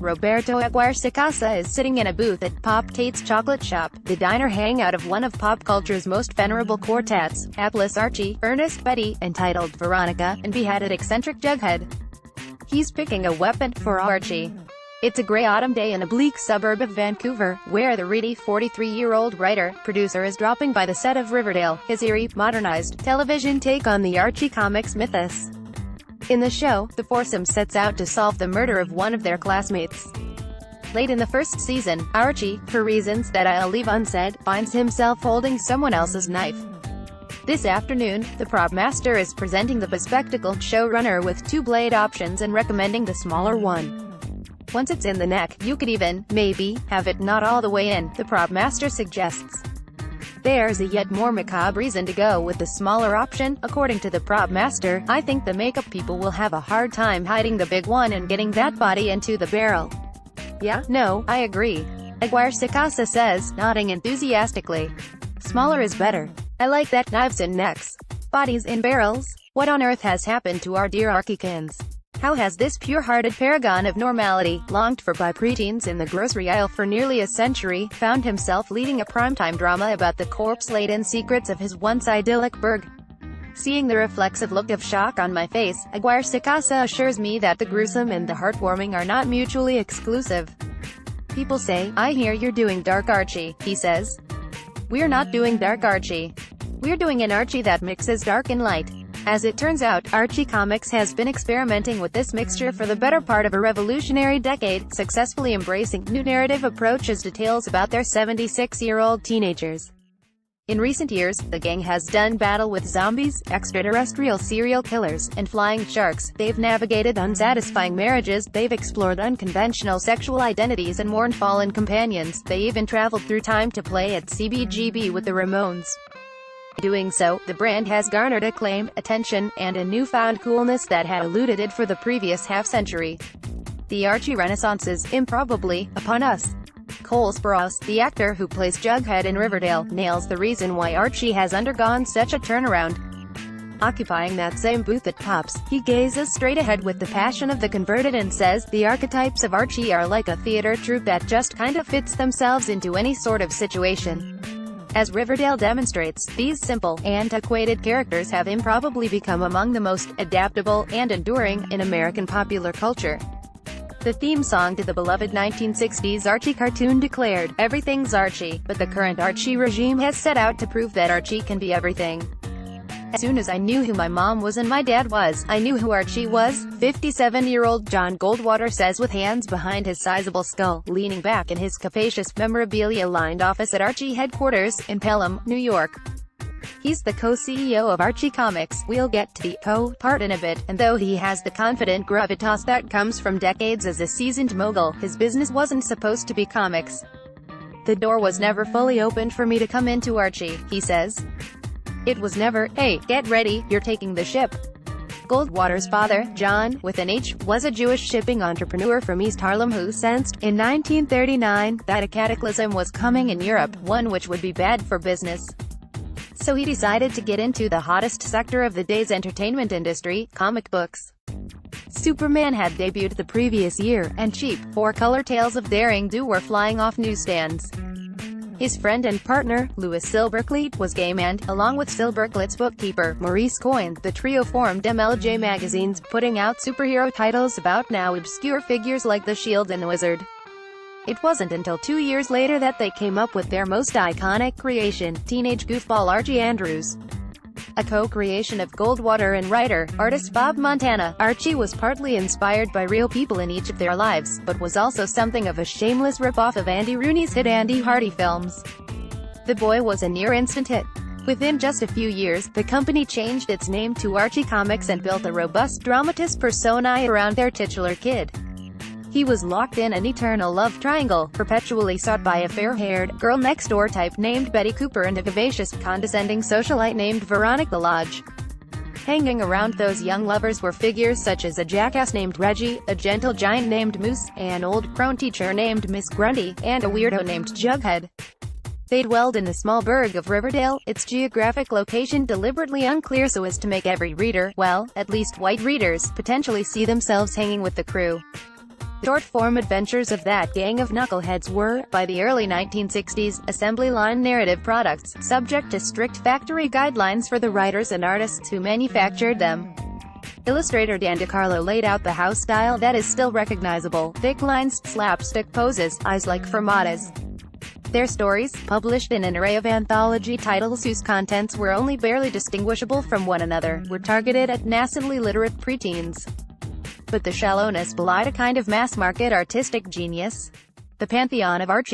Roberto Aguirre-Sacasa is sitting in a booth at Pop Tate's Chocolate Shop, the diner hangout of one of pop culture's most venerable quartets, hapless Archie, earnest Betty, entitled Veronica, and beheaded eccentric Jughead. He's picking a weapon for Archie. It's a grey autumn day in a bleak suburb of Vancouver, where the reedy 43-year-old writer-producer is dropping by the set of Riverdale, his eerie, modernized, television take on the Archie comics mythos. In the show, the foursome sets out to solve the murder of one of their classmates. Late in the first season, Archie, for reasons that I'll leave unsaid, finds himself holding someone else's knife. This afternoon, the prop master is presenting the bespectacled showrunner with two blade options and recommending the smaller one. Once it's in the neck, you could even, maybe, have it not all the way in, the prop master suggests. There's a yet more macabre reason to go with the smaller option. According to the prop master, I think the makeup people will have a hard time hiding the big one and getting that body into the barrel. Yeah, no, I agree. Aguirre-Sacasa says, nodding enthusiastically. Smaller is better. I like that. Knives in necks. Bodies in barrels. What on earth has happened to our dear Archicans? How has this pure-hearted paragon of normality, longed for by preteens in the grocery aisle for nearly a century, found himself leading a primetime drama about the corpse-laden secrets of his once idyllic burg? Seeing the reflexive look of shock on my face, Aguirre-Sacasa assures me that the gruesome and the heartwarming are not mutually exclusive. People say, I hear you're doing Dark Archie, he says. We're not doing Dark Archie. We're doing an Archie that mixes dark and light. As it turns out, Archie Comics has been experimenting with this mixture for the better part of a revolutionary decade, successfully embracing new narrative approaches details about their 76-year-old teenagers. In recent years, the gang has done battle with zombies, extraterrestrial serial killers, and flying sharks. They've navigated unsatisfying marriages, they've explored unconventional sexual identities and mourned fallen companions. They even traveled through time to play at CBGB with the Ramones. Doing so, the brand has garnered acclaim, attention, and a newfound coolness that had eluded it for the previous half-century. The Archie Renaissance is, improbably, upon us. Cole Sprouse, the actor who plays Jughead in Riverdale, nails the reason why Archie has undergone such a turnaround. Occupying that same booth at Pops, he gazes straight ahead with the passion of the converted and says, the archetypes of Archie are like a theater troupe that just kind of fits themselves into any sort of situation. As Riverdale demonstrates, these simple, antiquated characters have improbably become among the most adaptable and enduring in American popular culture. The theme song to the beloved 1960s Archie cartoon declared, everything's Archie, but the current Archie regime has set out to prove that Archie can be everything. As soon as I knew who my mom was and my dad was, I knew who Archie was, 57-year-old John Goldwater says with hands behind his sizable skull, leaning back in his capacious memorabilia-lined office at Archie headquarters, in Pelham, New York. He's the co-CEO of Archie Comics. We'll get to the "co" part in a bit, and though he has the confident gravitas that comes from decades as a seasoned mogul, his business wasn't supposed to be comics. The door was never fully opened for me to come into Archie, he says. It was never, hey, get ready, you're taking the ship. Goldwater's father, John, with an H, was a Jewish shipping entrepreneur from East Harlem who sensed, in 1939, that a cataclysm was coming in Europe, one which would be bad for business. So he decided to get into the hottest sector of the day's entertainment industry, comic books. Superman had debuted the previous year, and cheap, four-color tales of daring-do were flying off newsstands. His friend and partner, Louis Silberkleit, was game and, along with Silberkleit's bookkeeper, Maurice Coyne, the trio formed MLJ magazines, putting out superhero titles about now obscure figures like the Shield and the Wizard. It wasn't until 2 years later that they came up with their most iconic creation, teenage goofball Archie Andrews. A co-creation of Goldwater and writer-artist Bob Montana, Archie was partly inspired by real people in each of their lives, but was also something of a shameless rip-off of Andy Rooney's hit Andy Hardy films. The boy was a near-instant hit. Within just a few years, the company changed its name to Archie Comics and built a robust dramatist personae around their titular kid. He was locked in an eternal love triangle, perpetually sought by a fair-haired, girl-next-door type named Betty Cooper and a vivacious, condescending socialite named Veronica Lodge. Hanging around those young lovers were figures such as a jackass named Reggie, a gentle giant named Moose, an old crone teacher named Miss Grundy, and a weirdo named Jughead. They dwelled in the small burg of Riverdale, its geographic location deliberately unclear so as to make every reader, well, at least white readers, potentially see themselves hanging with the crew. Short-form adventures of that gang of knuckleheads were, by the early 1960s, assembly line narrative products, subject to strict factory guidelines for the writers and artists who manufactured them. Illustrator Dan DeCarlo laid out the house style that is still recognizable: thick lines, slapstick poses, eyes like fermatas. Their stories, published in an array of anthology titles whose contents were only barely distinguishable from one another, were targeted at nascently literate preteens. But the shallowness belied a kind of mass-market artistic genius. The pantheon of Archie